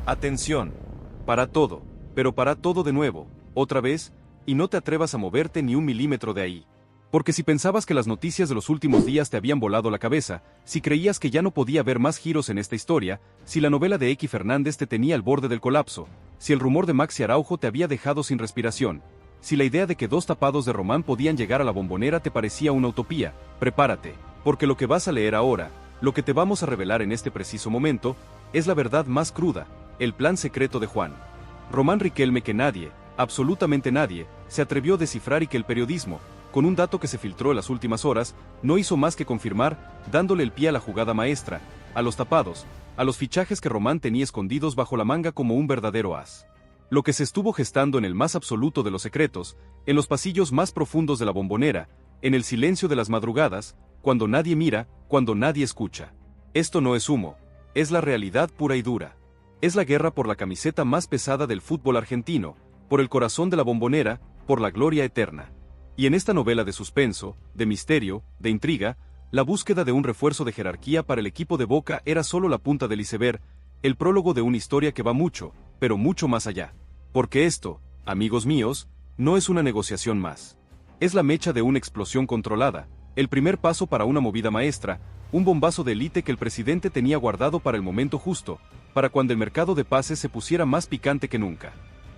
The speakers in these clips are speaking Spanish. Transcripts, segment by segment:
Atención. Para todo, pero para todo de nuevo, otra vez, y no te atrevas a moverte ni un milímetro de ahí. Porque si pensabas que las noticias de los últimos días te habían volado la cabeza, si creías que ya no podía haber más giros en esta historia, si la novela de X Fernández te tenía al borde del colapso, si el rumor de Maxi Araujo te había dejado sin respiración, si la idea de que dos tapados de Román podían llegar a la Bombonera te parecía una utopía, prepárate, porque lo que vas a leer ahora, lo que te vamos a revelar en este preciso momento, es la verdad más cruda, el plan secreto de Juan Román Riquelme que nadie, absolutamente nadie, se atrevió a descifrar y que el periodismo, con un dato que se filtró en las últimas horas, no hizo más que confirmar, dándole el pie a la jugada maestra, a los tapados, a los fichajes que Román tenía escondidos bajo la manga como un verdadero as. Lo que se estuvo gestando en el más absoluto de los secretos, en los pasillos más profundos de la Bombonera, en el silencio de las madrugadas, cuando nadie mira, cuando nadie escucha. Esto no es humo, es la realidad pura y dura. Es la guerra por la camiseta más pesada del fútbol argentino, por el corazón de la Bombonera, por la gloria eterna. Y en esta novela de suspenso, de misterio, de intriga, la búsqueda de un refuerzo de jerarquía para el equipo de Boca era solo la punta del iceberg, el prólogo de una historia que va mucho, pero mucho más allá. Porque esto, amigos míos, no es una negociación más. Es la mecha de una explosión controlada, el primer paso para una movida maestra, un bombazo de élite que el presidente tenía guardado para el momento justo, para cuando el mercado de pases se pusiera más picante que nunca.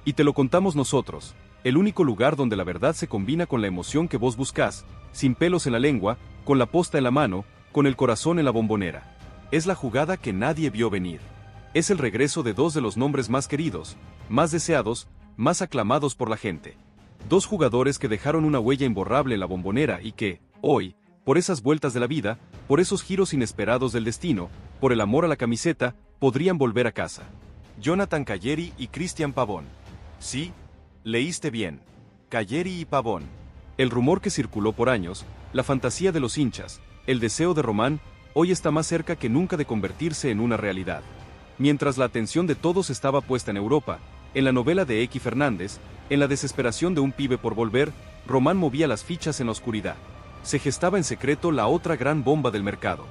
Y te lo contamos nosotros, el único lugar donde la verdad se combina con la emoción que vos buscás, sin pelos en la lengua, con la posta en la mano, con el corazón en la Bombonera. Es la jugada que nadie vio venir. Es el regreso de dos de los nombres más queridos, más deseados, más aclamados por la gente. Dos jugadores que dejaron una huella imborrable en la Bombonera y que, hoy, por esas vueltas de la vida, por esos giros inesperados del destino, por el amor a la camiseta, podrían volver a casa. Jonathan Calleri y Cristian Pavón. Sí, leíste bien. Calleri y Pavón. El rumor que circuló por años, la fantasía de los hinchas, el deseo de Román, hoy está más cerca que nunca de convertirse en una realidad. Mientras la atención de todos estaba puesta en Europa, en la novela de X Fernández, en la desesperación de un pibe por volver, Román movía las fichas en la oscuridad. Se gestaba en secreto la otra gran bomba del mercado.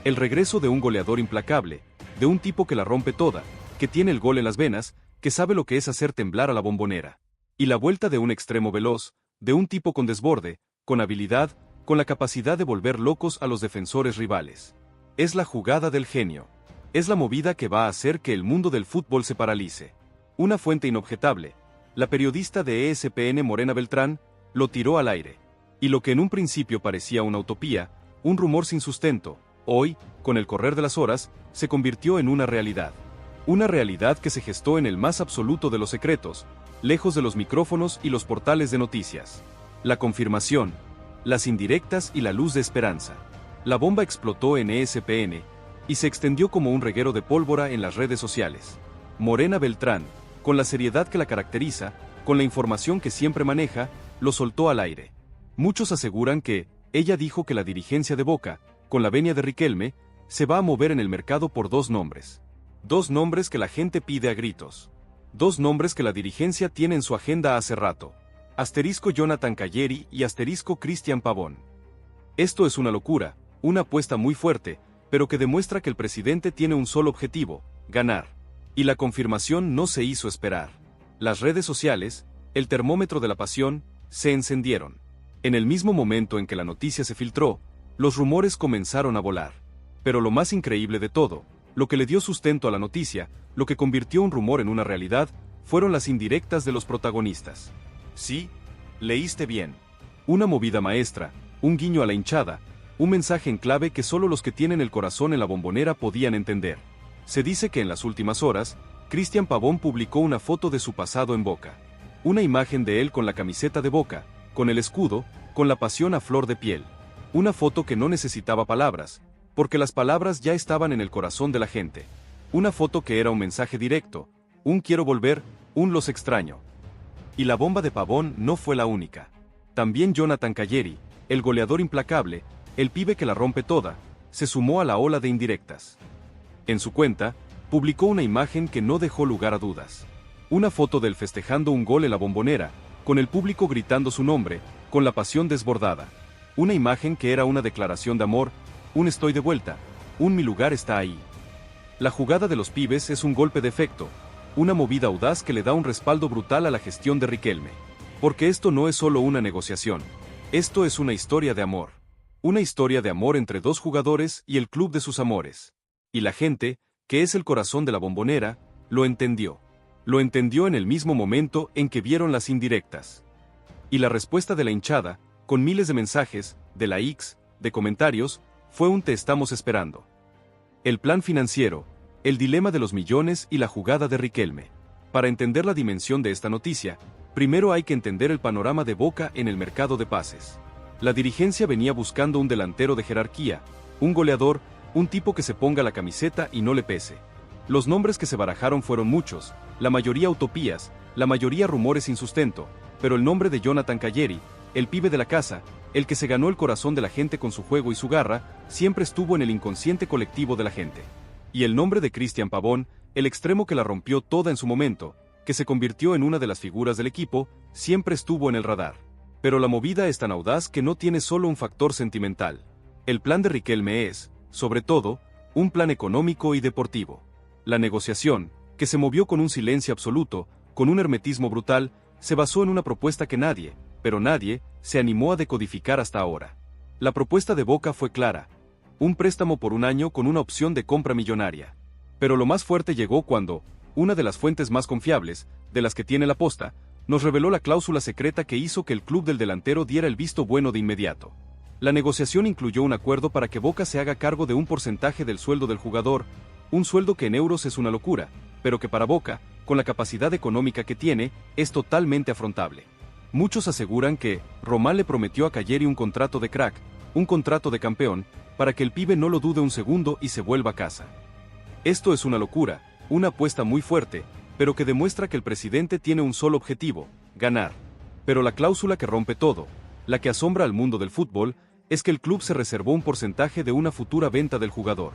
El regreso de un goleador implacable, de un tipo que la rompe toda, que tiene el gol en las venas, que sabe lo que es hacer temblar a la Bombonera. Y la vuelta de un extremo veloz, de un tipo con desborde, con habilidad, con la capacidad de volver locos a los defensores rivales. Es la jugada del genio. Es la movida que va a hacer que el mundo del fútbol se paralice. Una fuente inobjetable, la periodista de ESPN Morena Beltrán, lo tiró al aire. Y lo que en un principio parecía una utopía, un rumor sin sustento, hoy, con el correr de las horas, se convirtió en una realidad. Una realidad que se gestó en el más absoluto de los secretos, lejos de los micrófonos y los portales de noticias. La confirmación, las indirectas y la luz de esperanza. La bomba explotó en ESPN y se extendió como un reguero de pólvora en las redes sociales. Morena Beltrán, con la seriedad que la caracteriza, con la información que siempre maneja, lo soltó al aire. Muchos aseguran que, ella dijo que la dirigencia de Boca, con la venia de Riquelme, se va a mover en el mercado por dos nombres. Dos nombres que la gente pide a gritos. Dos nombres que la dirigencia tiene en su agenda hace rato. Asterisco Jonathan Calleri y asterisco Cristian Pavón. Esto es una locura, una apuesta muy fuerte, pero que demuestra que el presidente tiene un solo objetivo, ganar. Y la confirmación no se hizo esperar. Las redes sociales, el termómetro de la pasión, se encendieron. En el mismo momento en que la noticia se filtró, los rumores comenzaron a volar. Pero lo más increíble de todo, lo que le dio sustento a la noticia, lo que convirtió un rumor en una realidad, fueron las indirectas de los protagonistas. Sí, leíste bien. Una movida maestra, un guiño a la hinchada, un mensaje en clave que solo los que tienen el corazón en la Bombonera podían entender. Se dice que en las últimas horas, Cristian Pavón publicó una foto de su pasado en Boca. Una imagen de él con la camiseta de Boca, con el escudo, con la pasión a flor de piel. Una foto que no necesitaba palabras, porque las palabras ya estaban en el corazón de la gente. Una foto que era un mensaje directo, un quiero volver, un los extraño. Y la bomba de Pavón no fue la única. También Jonathan Calleri, el goleador implacable, el pibe que la rompe toda, se sumó a la ola de indirectas. En su cuenta, publicó una imagen que no dejó lugar a dudas. Una foto de él festejando un gol en la Bombonera, con el público gritando su nombre, con la pasión desbordada. Una imagen que era una declaración de amor, un estoy de vuelta, un mi lugar está ahí. La jugada de los pibes es un golpe de efecto, una movida audaz que le da un respaldo brutal a la gestión de Riquelme. Porque esto no es solo una negociación. Esto es una historia de amor. Una historia de amor entre dos jugadores y el club de sus amores. Y la gente, que es el corazón de la Bombonera, lo entendió. Lo entendió en el mismo momento en que vieron las indirectas. Y la respuesta de la hinchada, con miles de mensajes, de likes, de comentarios, fue un "te estamos esperando". El plan financiero, el dilema de los millones y la jugada de Riquelme. Para entender la dimensión de esta noticia, primero hay que entender el panorama de Boca en el mercado de pases. La dirigencia venía buscando un delantero de jerarquía, un goleador, un tipo que se ponga la camiseta y no le pese. Los nombres que se barajaron fueron muchos, la mayoría utopías, la mayoría rumores sin sustento, pero el nombre de Jonathan Calleri, el pibe de la casa, el que se ganó el corazón de la gente con su juego y su garra, siempre estuvo en el inconsciente colectivo de la gente. Y el nombre de Cristian Pavón, el extremo que la rompió toda en su momento, que se convirtió en una de las figuras del equipo, siempre estuvo en el radar. Pero la movida es tan audaz que no tiene solo un factor sentimental. El plan de Riquelme es, sobre todo, un plan económico y deportivo. La negociación, que se movió con un silencio absoluto, con un hermetismo brutal, se basó en una propuesta que nadie, pero nadie, se animó a decodificar hasta ahora. La propuesta de Boca fue clara: un préstamo por un año con una opción de compra millonaria. Pero lo más fuerte llegó cuando, una de las fuentes más confiables, de las que tiene la posta, nos reveló la cláusula secreta que hizo que el club del delantero diera el visto bueno de inmediato. La negociación incluyó un acuerdo para que Boca se haga cargo de un porcentaje del sueldo del jugador, un sueldo que en euros es una locura, pero que para Boca, con la capacidad económica que tiene, es totalmente afrontable. Muchos aseguran que Román le prometió a Calleri un contrato de crack, un contrato de campeón, para que el pibe no lo dude un segundo y se vuelva a casa. Esto es una locura, una apuesta muy fuerte, pero que demuestra que el presidente tiene un solo objetivo: ganar. Pero la cláusula que rompe todo, la que asombra al mundo del fútbol, es que el club se reservó un porcentaje de una futura venta del jugador.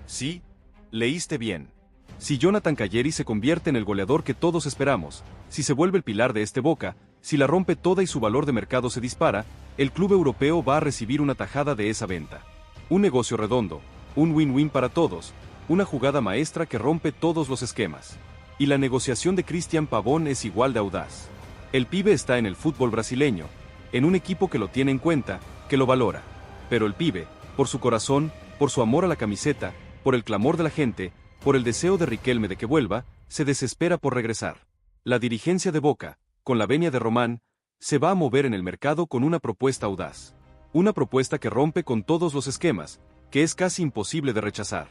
Sí, leíste bien. Si Jonathan Calleri se convierte en el goleador que todos esperamos, si se vuelve el pilar de este Boca, si la rompe toda y su valor de mercado se dispara, el club europeo va a recibir una tajada de esa venta. Un negocio redondo, un win-win para todos, una jugada maestra que rompe todos los esquemas. Y la negociación de Cristian Pavón es igual de audaz. El pibe está en el fútbol brasileño, en un equipo que lo tiene en cuenta, que lo valora. Pero el pibe, por su corazón, por su amor a la camiseta, por el clamor de la gente, por el deseo de Riquelme de que vuelva, se desespera por regresar. La dirigencia de Boca, con la venia de Román, se va a mover en el mercado con una propuesta audaz. Una propuesta que rompe con todos los esquemas, que es casi imposible de rechazar.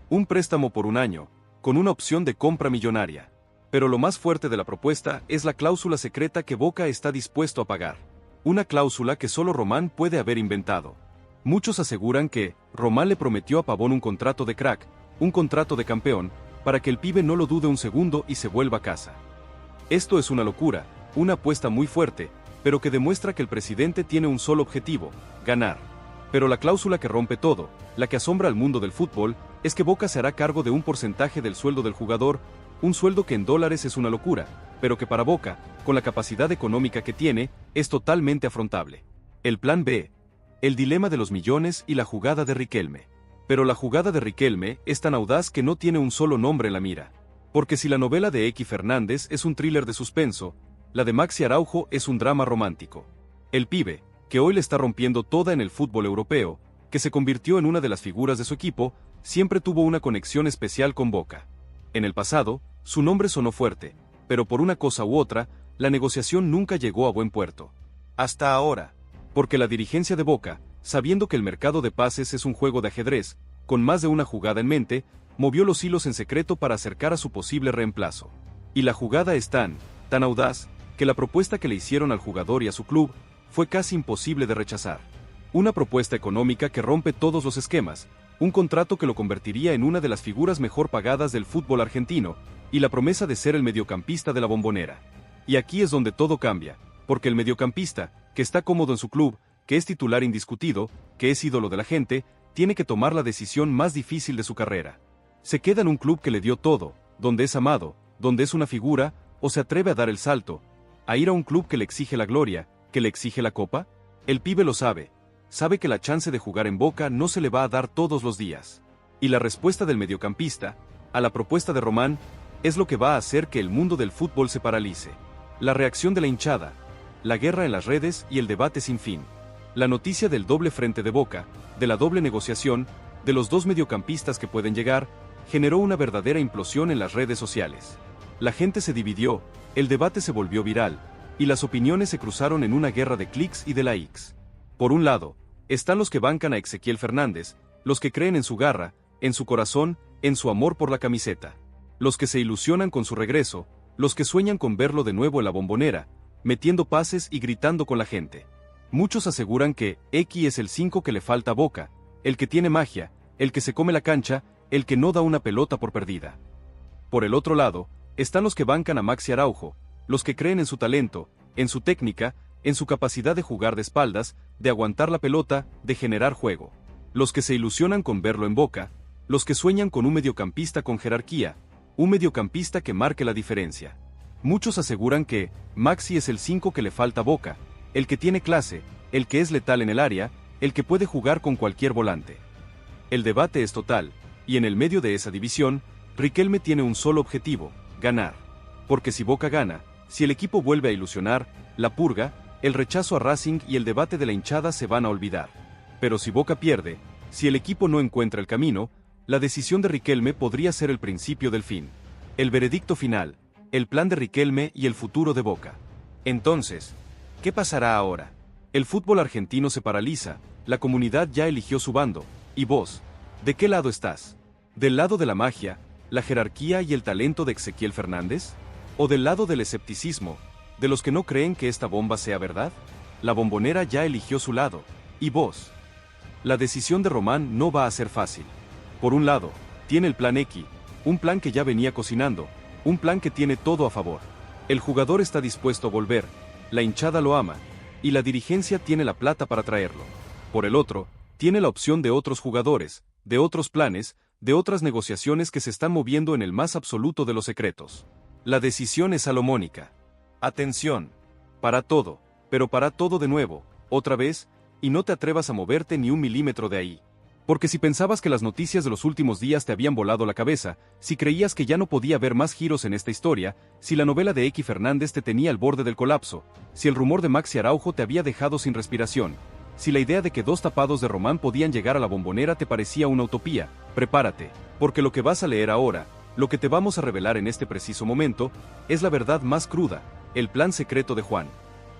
Un préstamo por un año, con una opción de compra millonaria. Pero lo más fuerte de la propuesta es la cláusula secreta que Boca está dispuesto a pagar. Una cláusula que solo Román puede haber inventado. Muchos aseguran que Román le prometió a Pavón un contrato de crack, un contrato de campeón, para que el pibe no lo dude un segundo y se vuelva a casa. Esto es una locura, una apuesta muy fuerte, pero que demuestra que el presidente tiene un solo objetivo: ganar. Pero la cláusula que rompe todo, la que asombra al mundo del fútbol, es que Boca se hará cargo de un porcentaje del sueldo del jugador, un sueldo que en dólares es una locura, pero que para Boca, con la capacidad económica que tiene, es totalmente afrontable. El plan B. El dilema de los millones y la jugada de Riquelme. Pero la jugada de Riquelme es tan audaz que no tiene un solo nombre en la mira. Porque si la novela de X Fernández es un thriller de suspenso, la de Maxi Araujo es un drama romántico. El pibe, que hoy le está rompiendo toda en el fútbol europeo, que se convirtió en una de las figuras de su equipo, siempre tuvo una conexión especial con Boca. En el pasado, su nombre sonó fuerte, pero por una cosa u otra, la negociación nunca llegó a buen puerto. Hasta ahora. Porque la dirigencia de Boca, sabiendo que el mercado de pases es un juego de ajedrez, con más de una jugada en mente, movió los hilos en secreto para acercar a su posible reemplazo. Y la jugada es tan audaz, que la propuesta que le hicieron al jugador y a su club fue casi imposible de rechazar. Una propuesta económica que rompe todos los esquemas, un contrato que lo convertiría en una de las figuras mejor pagadas del fútbol argentino, y la promesa de ser el mediocampista de la Bombonera. Y aquí es donde todo cambia, porque el mediocampista, que está cómodo en su club, que es titular indiscutido, que es ídolo de la gente, tiene que tomar la decisión más difícil de su carrera. ¿Se queda en un club que le dio todo, donde es amado, donde es una figura, o se atreve a dar el salto, a ir a un club que le exige la gloria, que le exige la copa? El pibe lo sabe. Sabe que la chance de jugar en Boca no se le va a dar todos los días. Y la respuesta del mediocampista, a la propuesta de Román, es lo que va a hacer que el mundo del fútbol se paralice. La reacción de la hinchada, la guerra en las redes y el debate sin fin. La noticia del doble frente de Boca, de la doble negociación, de los dos mediocampistas que pueden llegar, generó una verdadera implosión en las redes sociales. La gente se dividió, el debate se volvió viral, y las opiniones se cruzaron en una guerra de clics y de likes. Por un lado, están los que bancan a Ezequiel Fernández, los que creen en su garra, en su corazón, en su amor por la camiseta. Los que se ilusionan con su regreso, los que sueñan con verlo de nuevo en la Bombonera, metiendo pases y gritando con la gente. Muchos aseguran que X es el 5 que le falta a Boca, el que tiene magia, el que se come la cancha, el que no da una pelota por perdida. Por el otro lado, están los que bancan a Maxi Araujo, los que creen en su talento, en su técnica, en su capacidad de jugar de espaldas, de aguantar la pelota, de generar juego. Los que se ilusionan con verlo en Boca, los que sueñan con un mediocampista con jerarquía, un mediocampista que marque la diferencia. Muchos aseguran que Maxi es el 5 que le falta a Boca, el que tiene clase, el que es letal en el área, el que puede jugar con cualquier volante. El debate es total, y en el medio de esa división, Riquelme tiene un solo objetivo: ganar. Porque si Boca gana, si el equipo vuelve a ilusionar, la purga, el rechazo a Racing y el debate de la hinchada se van a olvidar. Pero si Boca pierde, si el equipo no encuentra el camino, la decisión de Riquelme podría ser el principio del fin. El veredicto final, el plan de Riquelme y el futuro de Boca. Entonces, ¿qué pasará ahora? El fútbol argentino se paraliza, la comunidad ya eligió su bando, y vos, ¿de qué lado estás? ¿Del lado de la magia, la jerarquía y el talento de Ezequiel Fernández? ¿O del lado del escepticismo, de los que no creen que esta bomba sea verdad? La Bombonera ya eligió su lado, ¿y vos? La decisión de Román no va a ser fácil. Por un lado, tiene el plan X, un plan que ya venía cocinando, un plan que tiene todo a favor. El jugador está dispuesto a volver, la hinchada lo ama, y la dirigencia tiene la plata para traerlo. Por el otro, tiene la opción de otros jugadores, de otros planes, de otras negociaciones que se están moviendo en el más absoluto de los secretos. La decisión es salomónica. Atención. Para todo, pero para todo de nuevo, otra vez, y no te atrevas a moverte ni un milímetro de ahí. Porque si pensabas que las noticias de los últimos días te habían volado la cabeza, si creías que ya no podía haber más giros en esta historia, si la novela de X Fernández te tenía al borde del colapso, si el rumor de Maxi Araujo te había dejado sin respiración, si la idea de que dos tapados de Román podían llegar a la Bombonera te parecía una utopía, prepárate, porque lo que vas a leer ahora, lo que te vamos a revelar en este preciso momento, es la verdad más cruda, el plan secreto de Juan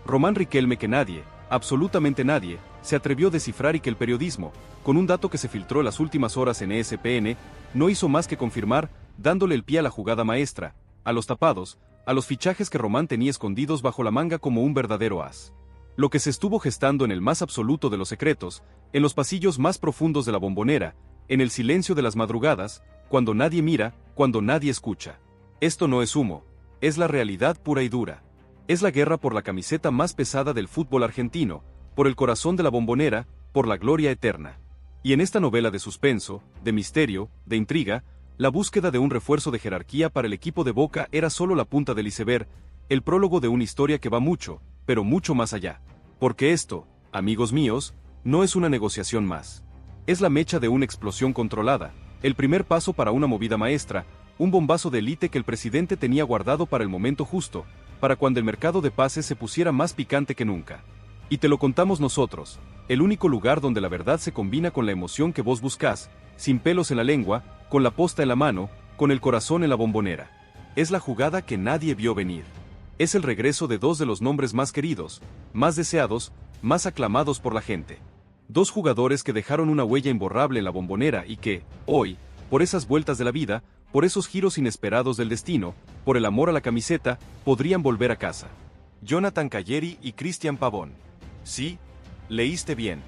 Román Riquelme que nadie, absolutamente nadie, se atrevió a descifrar y que el periodismo, con un dato que se filtró en las últimas horas en ESPN, no hizo más que confirmar, dándole el pie a la jugada maestra, a los tapados, a los fichajes que Román tenía escondidos bajo la manga como un verdadero as. Lo que se estuvo gestando en el más absoluto de los secretos, en los pasillos más profundos de la Bombonera, en el silencio de las madrugadas, cuando nadie mira, cuando nadie escucha. Esto no es humo, es la realidad pura y dura. Es la guerra por la camiseta más pesada del fútbol argentino, por el corazón de la Bombonera, por la gloria eterna. Y en esta novela de suspenso, de misterio, de intriga, la búsqueda de un refuerzo de jerarquía para el equipo de Boca era solo la punta del iceberg, el prólogo de una historia que va mucho, pero mucho más allá. Porque esto, amigos míos, no es una negociación más. Es la mecha de una explosión controlada, el primer paso para una movida maestra, un bombazo de élite que el presidente tenía guardado para el momento justo, para cuando el mercado de pases se pusiera más picante que nunca. Y te lo contamos nosotros, el único lugar donde la verdad se combina con la emoción que vos buscás, sin pelos en la lengua, con la posta en la mano, con el corazón en la Bombonera. Es la jugada que nadie vio venir. Es el regreso de dos de los nombres más queridos, más deseados, más aclamados por la gente. Dos jugadores que dejaron una huella imborrable en la Bombonera y que, hoy, por esas vueltas de la vida, por esos giros inesperados del destino, por el amor a la camiseta, podrían volver a casa. Jonathan Calleri y Cristian Pavón. Sí, leíste bien.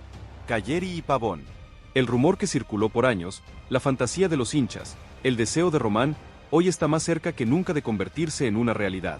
Calleri y Pavón. El rumor que circuló por años, la fantasía de los hinchas, el deseo de Román, hoy está más cerca que nunca de convertirse en una realidad.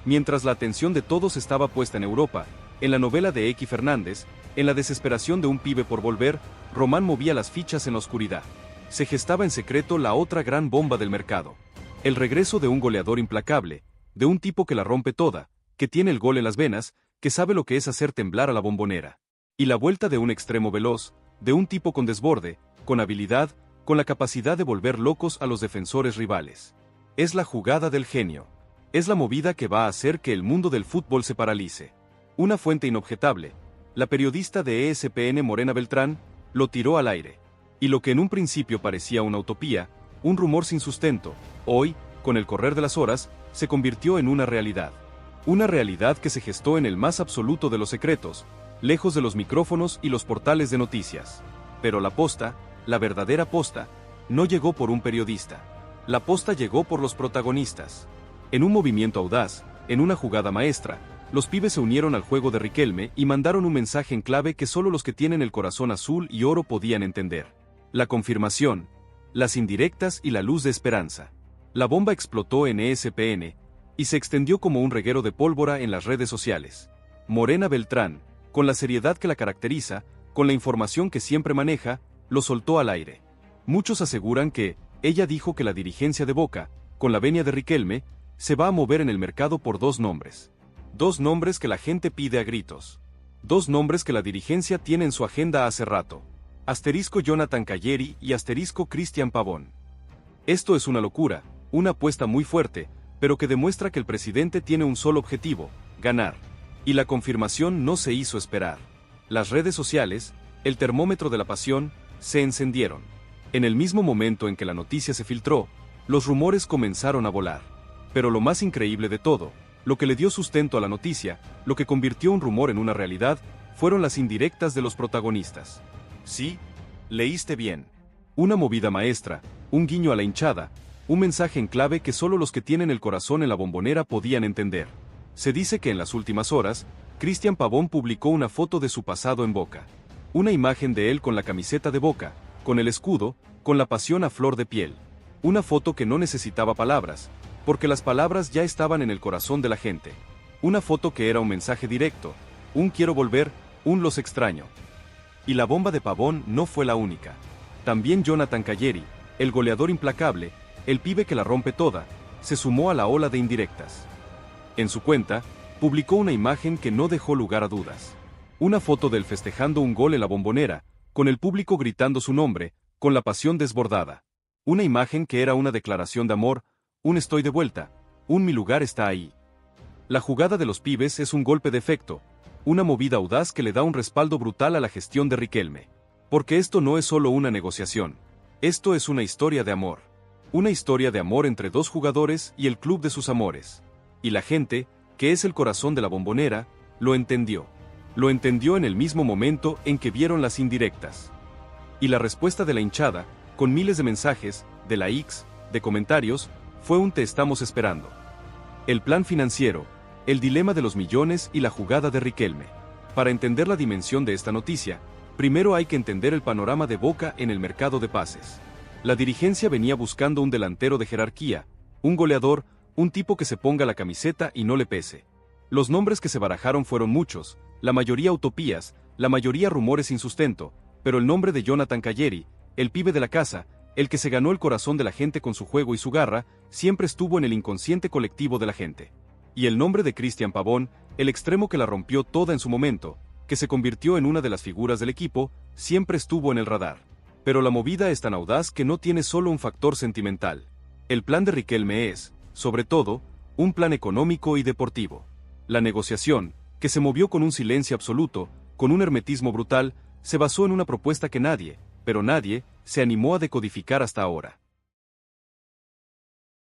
Mientras la atención de todos estaba puesta en Europa, en la novela de X Fernández, en la desesperación de un pibe por volver, Román movía las fichas en la oscuridad. Se gestaba en secreto la otra gran bomba del mercado. El regreso de un goleador implacable, de un tipo que la rompe toda, que tiene el gol en las venas, que sabe lo que es hacer temblar a la Bombonera. Y la vuelta de un extremo veloz, de un tipo con desborde, con habilidad, con la capacidad de volver locos a los defensores rivales. Es la jugada del genio. Es la movida que va a hacer que el mundo del fútbol se paralice. Una fuente inobjetable, la periodista de ESPN Morena Beltrán, lo tiró al aire. Y lo que en un principio parecía una utopía, un rumor sin sustento, hoy, con el correr de las horas, se convirtió en una realidad. Una realidad que se gestó en el más absoluto de los secretos, lejos de los micrófonos y los portales de noticias. Pero la posta, la verdadera posta, no llegó por un periodista. La posta llegó por los protagonistas. En un movimiento audaz, en una jugada maestra, los pibes se unieron al juego de Riquelme y mandaron un mensaje en clave que solo los que tienen el corazón azul y oro podían entender. La confirmación, las indirectas y la luz de esperanza. La bomba explotó en ESPN y se extendió como un reguero de pólvora en las redes sociales. Morena Beltrán, con la seriedad que la caracteriza, con la información que siempre maneja, lo soltó al aire. Muchos aseguran que ella dijo que la dirigencia de Boca, con la venia de Riquelme, se va a mover en el mercado por dos nombres. Dos nombres que la gente pide a gritos. Dos nombres que la dirigencia tiene en su agenda hace rato. Asterisco Jonathan Calleri y asterisco Cristian Pavón. Esto es una locura, una apuesta muy fuerte, pero que demuestra que el presidente tiene un solo objetivo, ganar. Y la confirmación no se hizo esperar. Las redes sociales, el termómetro de la pasión, se encendieron. En el mismo momento en que la noticia se filtró, los rumores comenzaron a volar. Pero lo más increíble de todo, lo que le dio sustento a la noticia, lo que convirtió un rumor en una realidad, fueron las indirectas de los protagonistas. Sí, leíste bien. Una movida maestra, un guiño a la hinchada, un mensaje en clave que solo los que tienen el corazón en la Bombonera podían entender. Se dice que en las últimas horas, Cristian Pavón publicó una foto de su pasado en Boca. Una imagen de él con la camiseta de Boca, con el escudo, con la pasión a flor de piel. Una foto que no necesitaba palabras, porque las palabras ya estaban en el corazón de la gente. Una foto que era un mensaje directo, un quiero volver, un los extraño. Y la bomba de Pavón no fue la única. También Jonathan Calleri, el goleador implacable, el pibe que la rompe toda, se sumó a la ola de indirectas. En su cuenta, publicó una imagen que no dejó lugar a dudas. Una foto del festejando un gol en la Bombonera, con el público gritando su nombre, con la pasión desbordada. Una imagen que era una declaración de amor, un estoy de vuelta, un mi lugar está ahí. La jugada de los pibes es un golpe de efecto, una movida audaz que le da un respaldo brutal a la gestión de Riquelme. Porque esto no es solo una negociación, esto es una historia de amor. Una historia de amor entre dos jugadores y el club de sus amores. Y la gente, que es el corazón de la Bombonera, lo entendió. Lo entendió en el mismo momento en que vieron las indirectas. Y la respuesta de la hinchada, con miles de mensajes, de likes, de comentarios, fue un te estamos esperando. El plan financiero, el dilema de los millones y la jugada de Riquelme. Para entender la dimensión de esta noticia, primero hay que entender el panorama de Boca en el mercado de pases. La dirigencia venía buscando un delantero de jerarquía, un goleador, un tipo que se ponga la camiseta y no le pese. Los nombres que se barajaron fueron muchos, la mayoría utopías, la mayoría rumores sin sustento, pero el nombre de Jonathan Calleri, el pibe de la casa, el que se ganó el corazón de la gente con su juego y su garra, siempre estuvo en el inconsciente colectivo de la gente. Y el nombre de Cristian Pavón, el extremo que la rompió toda en su momento, que se convirtió en una de las figuras del equipo, siempre estuvo en el radar. Pero la movida es tan audaz que no tiene solo un factor sentimental. El plan de Riquelme es, sobre todo, un plan económico y deportivo. La negociación, que se movió con un silencio absoluto, con un hermetismo brutal, se basó en una propuesta que nadie, pero nadie, se animó a decodificar hasta ahora.